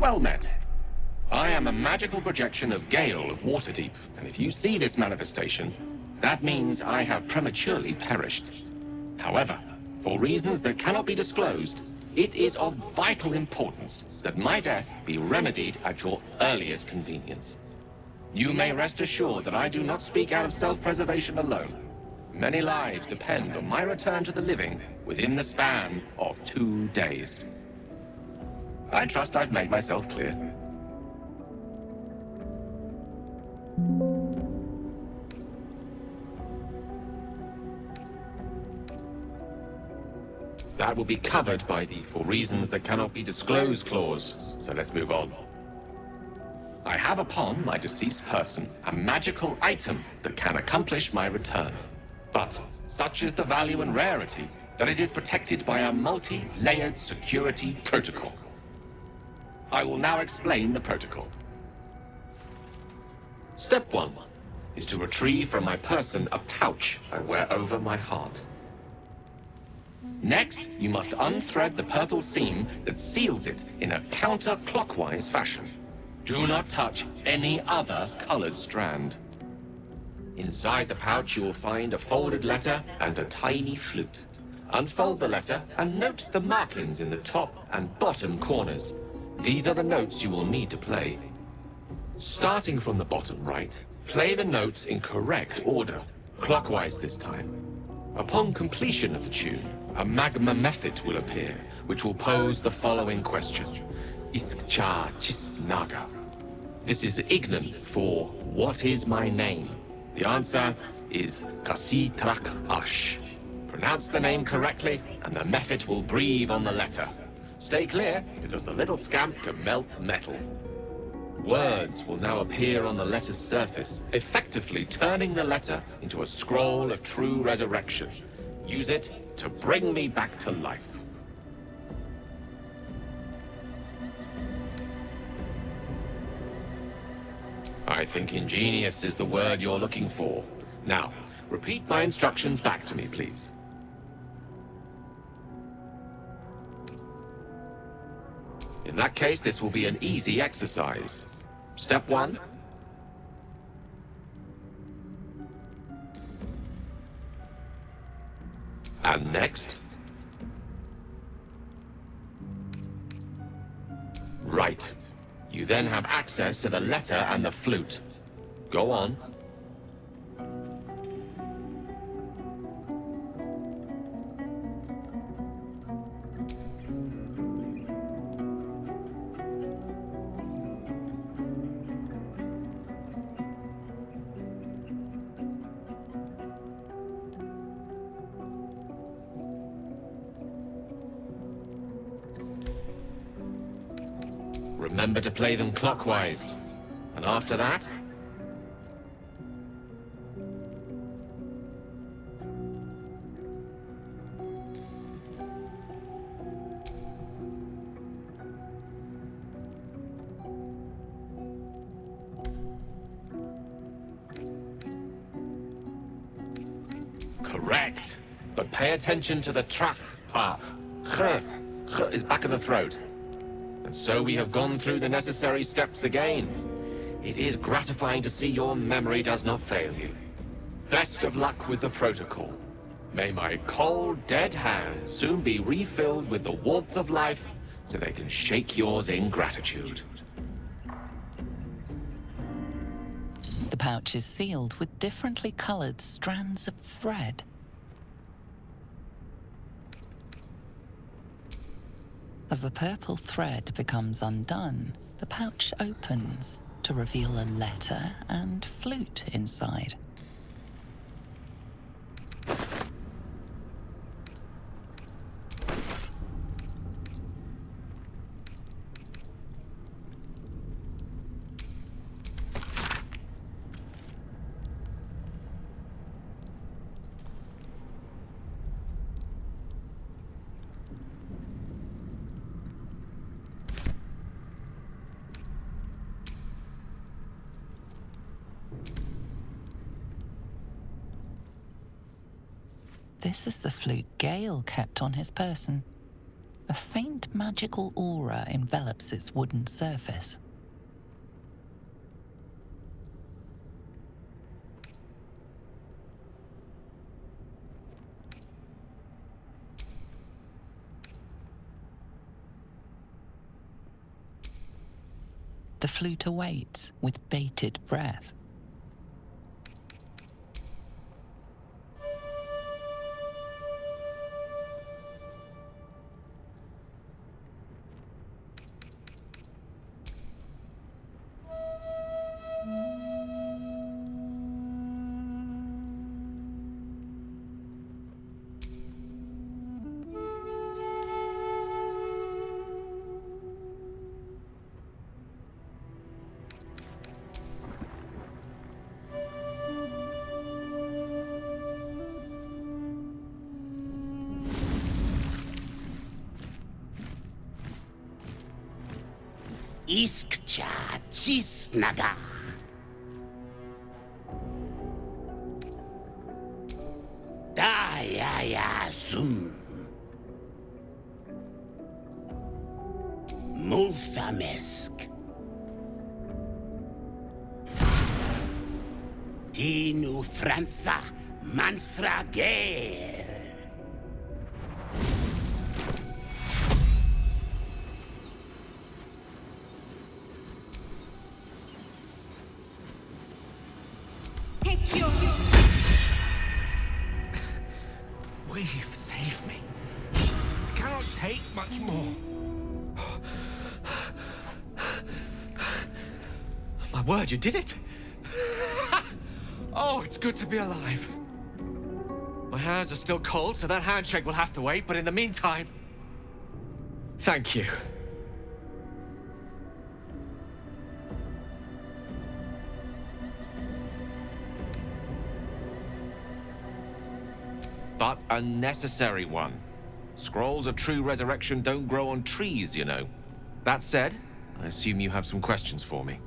Well met. I am a magical projection of Gale of Waterdeep, and if you see this manifestation, that means I have prematurely perished. However, for reasons that cannot be disclosed, it is of vital importance that my death be remedied at your earliest convenience. You may rest assured that I do not speak out of self-preservation alone. Many lives depend on my return to the living within the span of 2 days. I trust I've made myself clear. That will be covered by the "for reasons that cannot be disclosed" clause, so let's move on. I have upon my deceased person a magical item that can accomplish my return. But such is the value and rarity that it is protected by a multi-layered security protocol. I will now explain the protocol. Step 1 is to retrieve from my person a pouch I wear over my heart. Next, you must unthread the purple seam that seals it in a counterclockwise fashion. Do not touch any other colored strand. Inside the pouch you will find a folded letter and a tiny flute. Unfold the letter and note the markings in the top and bottom corners. These are the notes you will need to play. Starting from the bottom right, play the notes in correct order, clockwise this time. Upon completion of the tune, a magma method will appear, which will pose the following question. Iskcha Chisnaga. This is Ignan for "What is my name?" The answer is Kasitrak Ash. Pronounce the name correctly, and the method will breathe on the letter. Stay clear, because the little scamp can melt metal. Words will now appear on the letter's surface, effectively turning the letter into a scroll of true resurrection. Use it to bring me back to life. I think ingenious is the word you're looking for. Now, repeat my instructions back to me, please. In that case, this will be an easy exercise. Step 1. And next. Right. You then have access to the letter and the flute. Go on. Remember to play them clockwise. And after that? Correct. But pay attention to the trach part. Ch is back of the throat. And so we have gone through the necessary steps again. It is gratifying to see your memory does not fail you. Best of luck with the protocol. May my cold, dead hands soon be refilled with the warmth of life so they can shake yours in gratitude. The pouch is sealed with differently colored strands of thread. As the purple thread becomes undone, the pouch opens to reveal a letter and flute inside. This is the flute Gale kept on his person. A faint magical aura envelops its wooden surface. The flute awaits with bated breath. Iskcha cisnaga. Dayaya zum. Multhamesk. Dinu frantha manthra Gale. Weave, save me. I cannot take much more. My word, you did it! Oh, it's good to be alive. My hands are still cold, so that handshake will have to wait, but in the meantime... Thank you. But a necessary one. Scrolls of true resurrection don't grow on trees, you know. That said, I assume you have some questions for me.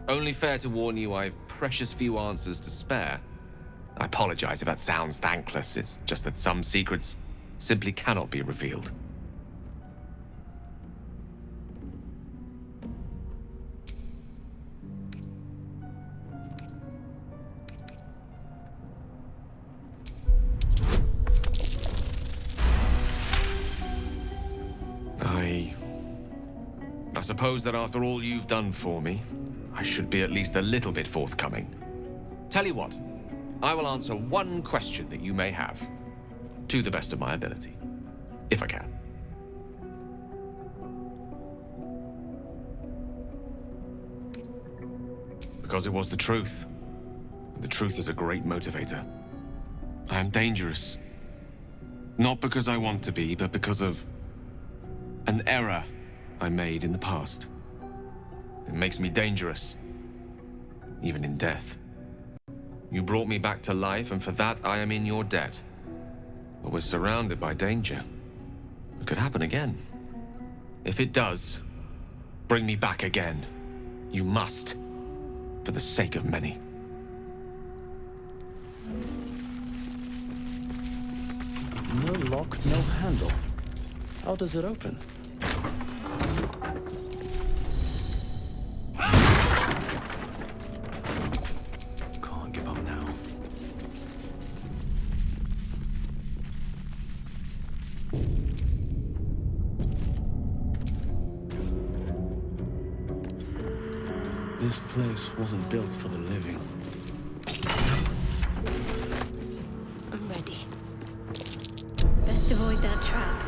Only fair to warn you I've precious few answers to spare. I apologize if that sounds thankless, it's just that some secrets simply cannot be revealed. I suppose that after all you've done for me, I should be at least a little bit forthcoming. Tell you what, I will answer one question that you may have, to the best of my ability, if I can. Because it was the truth. The truth is a great motivator. I am dangerous. Not because I want to be, but because of an error I made in the past. It makes me dangerous, even in death. You brought me back to life, and for that I am in your debt. But we're surrounded by danger. It could happen again. If it does, bring me back again. You must, for the sake of many. No lock, no handle. How does it open? Can't give up now. This place wasn't built for the living. I'm ready. Best avoid that trap.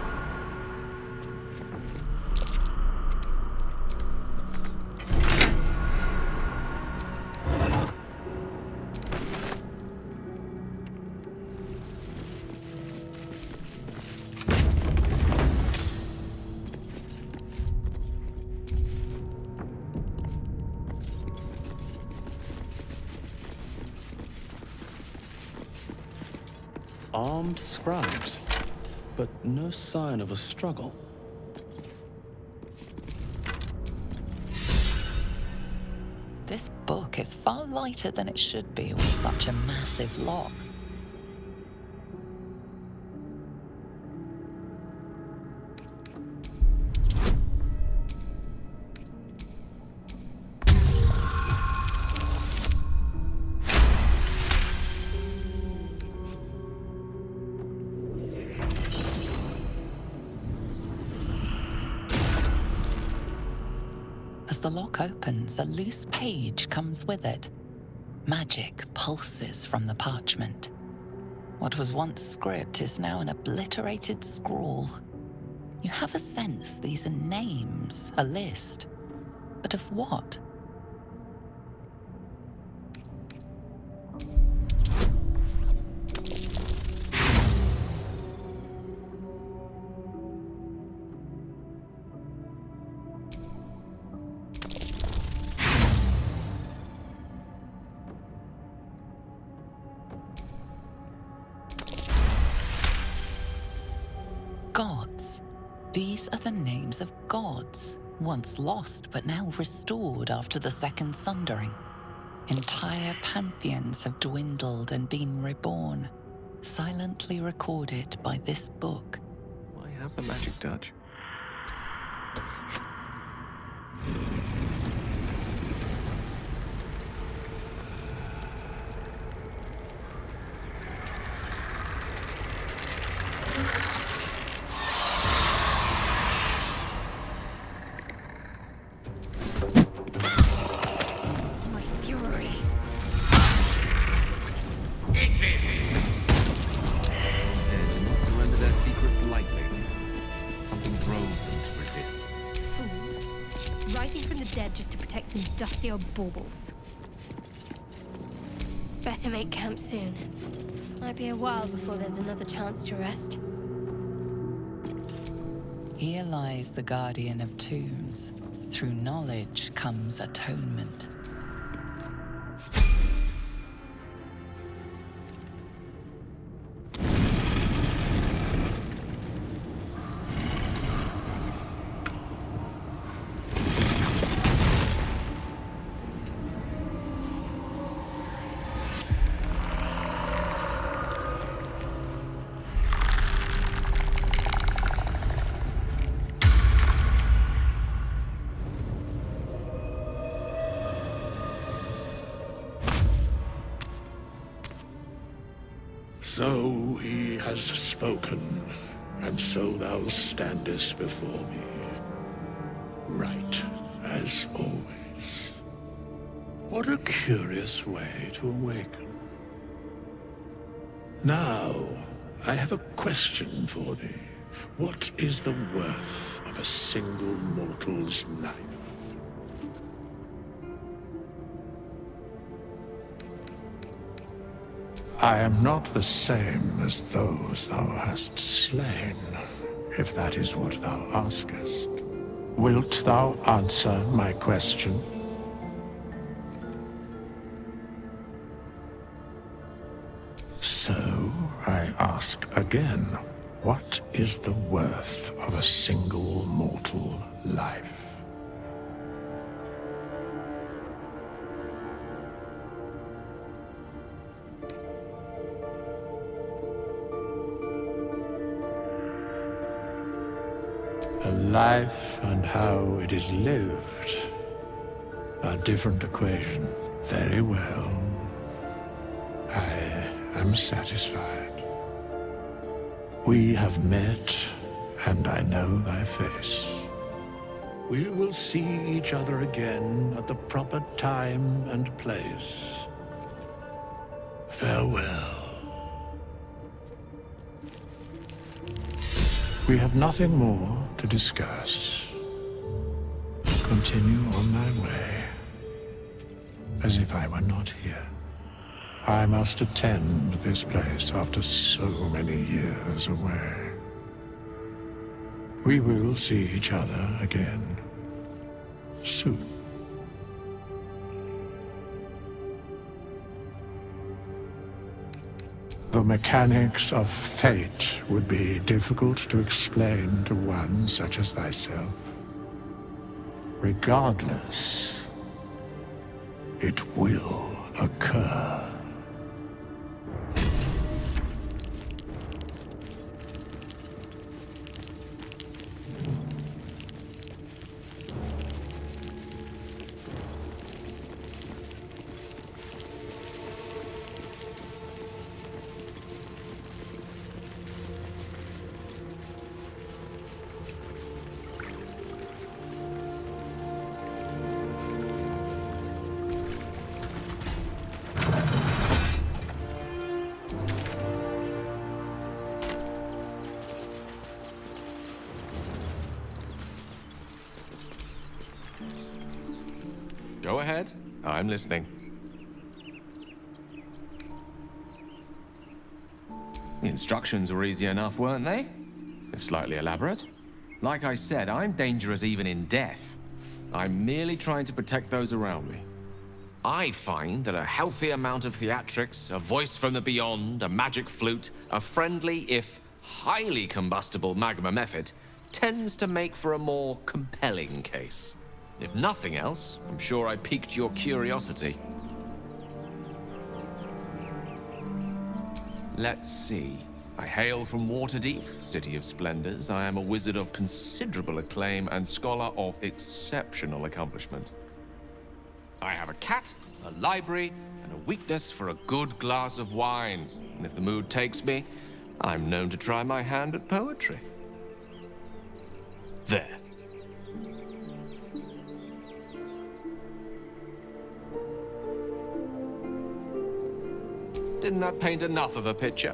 Armed scribes, but no sign of a struggle. This book is far lighter than it should be with such a massive lock. the lock opens, a loose page comes with it. Magic pulses from the parchment. What was once script is now an obliterated scrawl. You have a sense these are names, a list. But of what? Gods. These are the names of gods, once lost but now restored after the Second Sundering. Entire pantheons have dwindled and been reborn, silently recorded by this book. I have the magic touch. My fury. Dead do not surrender their secrets lightly. Something drove them to resist. Fools. Rising from the dead just to protect some dusty old baubles. Better make camp soon. Might be a while before there's another chance to rest. Here lies the guardian of tombs. Through knowledge comes atonement. So he has spoken, and so thou standest before me, right as always. What a curious way to awaken. Now, I have a question for thee. What is the worth of a single mortal's life? I am not the same as those thou hast slain, if that is what thou askest. Wilt thou answer my question? So, I ask again, what is the worth of a single mortal life? A life and how it is lived are different equations. Very well. I am satisfied. We have met, and I know thy face. We will see each other again at the proper time and place. Farewell. We have nothing more to discuss. Continue on thy way, as if I were not here. I must attend this place after so many years away. We will see each other again soon. The mechanics of fate would be difficult to explain to one such as thyself. Regardless, it will occur. Go ahead. I'm listening. The instructions were easy enough, weren't they? If slightly elaborate. Like I said, I'm dangerous even in death. I'm merely trying to protect those around me. I find that a healthy amount of theatrics, a voice from the beyond, a magic flute, a friendly, if highly combustible magma method, tends to make for a more compelling case. If nothing else, I'm sure I piqued your curiosity. Let's see. I hail from Waterdeep, City of Splendors. I am a wizard of considerable acclaim and scholar of exceptional accomplishment. I have a cat, a library, and a weakness for a good glass of wine. And if the mood takes me, I'm known to try my hand at poetry. There. Didn't that paint enough of a picture?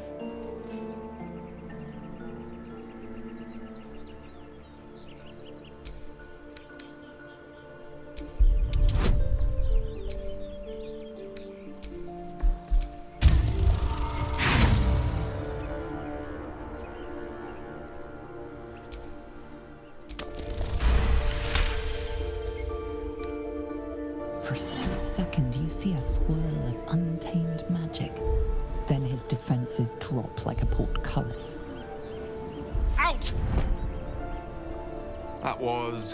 For a split second, you see a swirl of untamed magic. Then his defenses drop like a portcullis. Out! That was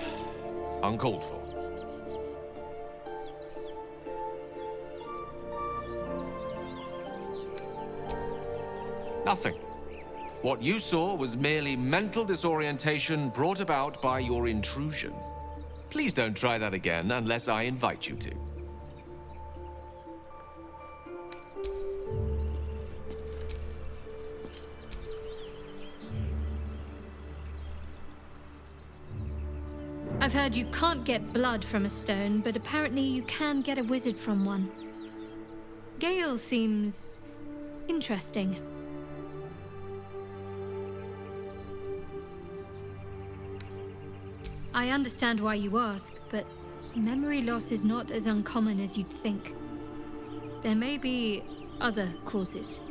uncalled for. Nothing. What you saw was merely mental disorientation brought about by your intrusion. Please don't try that again unless I invite you to. I've heard you can't get blood from a stone, but apparently you can get a wizard from one. Gale seems interesting. I understand why you ask, but memory loss is not as uncommon as you'd think. There may be other causes.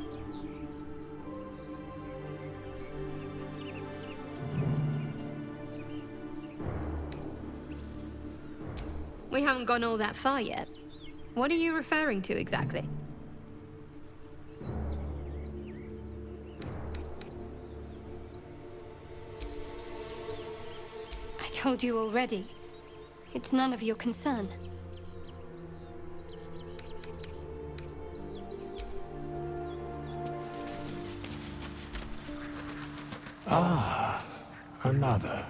We haven't gone all that far yet. What are you referring to exactly? I told you already. It's none of your concern. Another.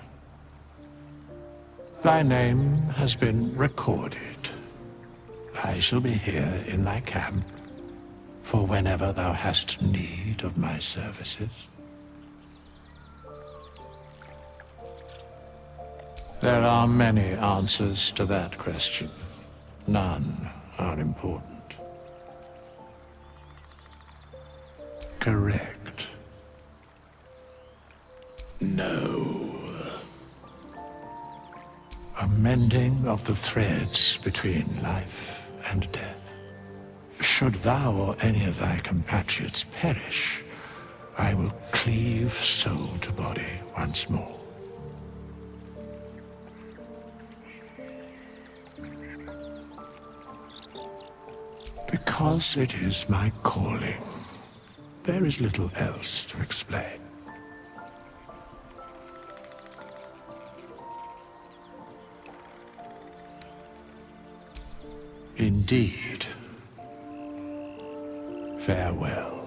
Thy name has been recorded. I shall be here in thy camp for whenever thou hast need of my services. There are many answers to that question. None are important. Correct. No. A mending of the threads between life and death. Should thou or any of thy compatriots perish, I will cleave soul to body once more. Because it is my calling, there is little else to explain. Indeed. Farewell.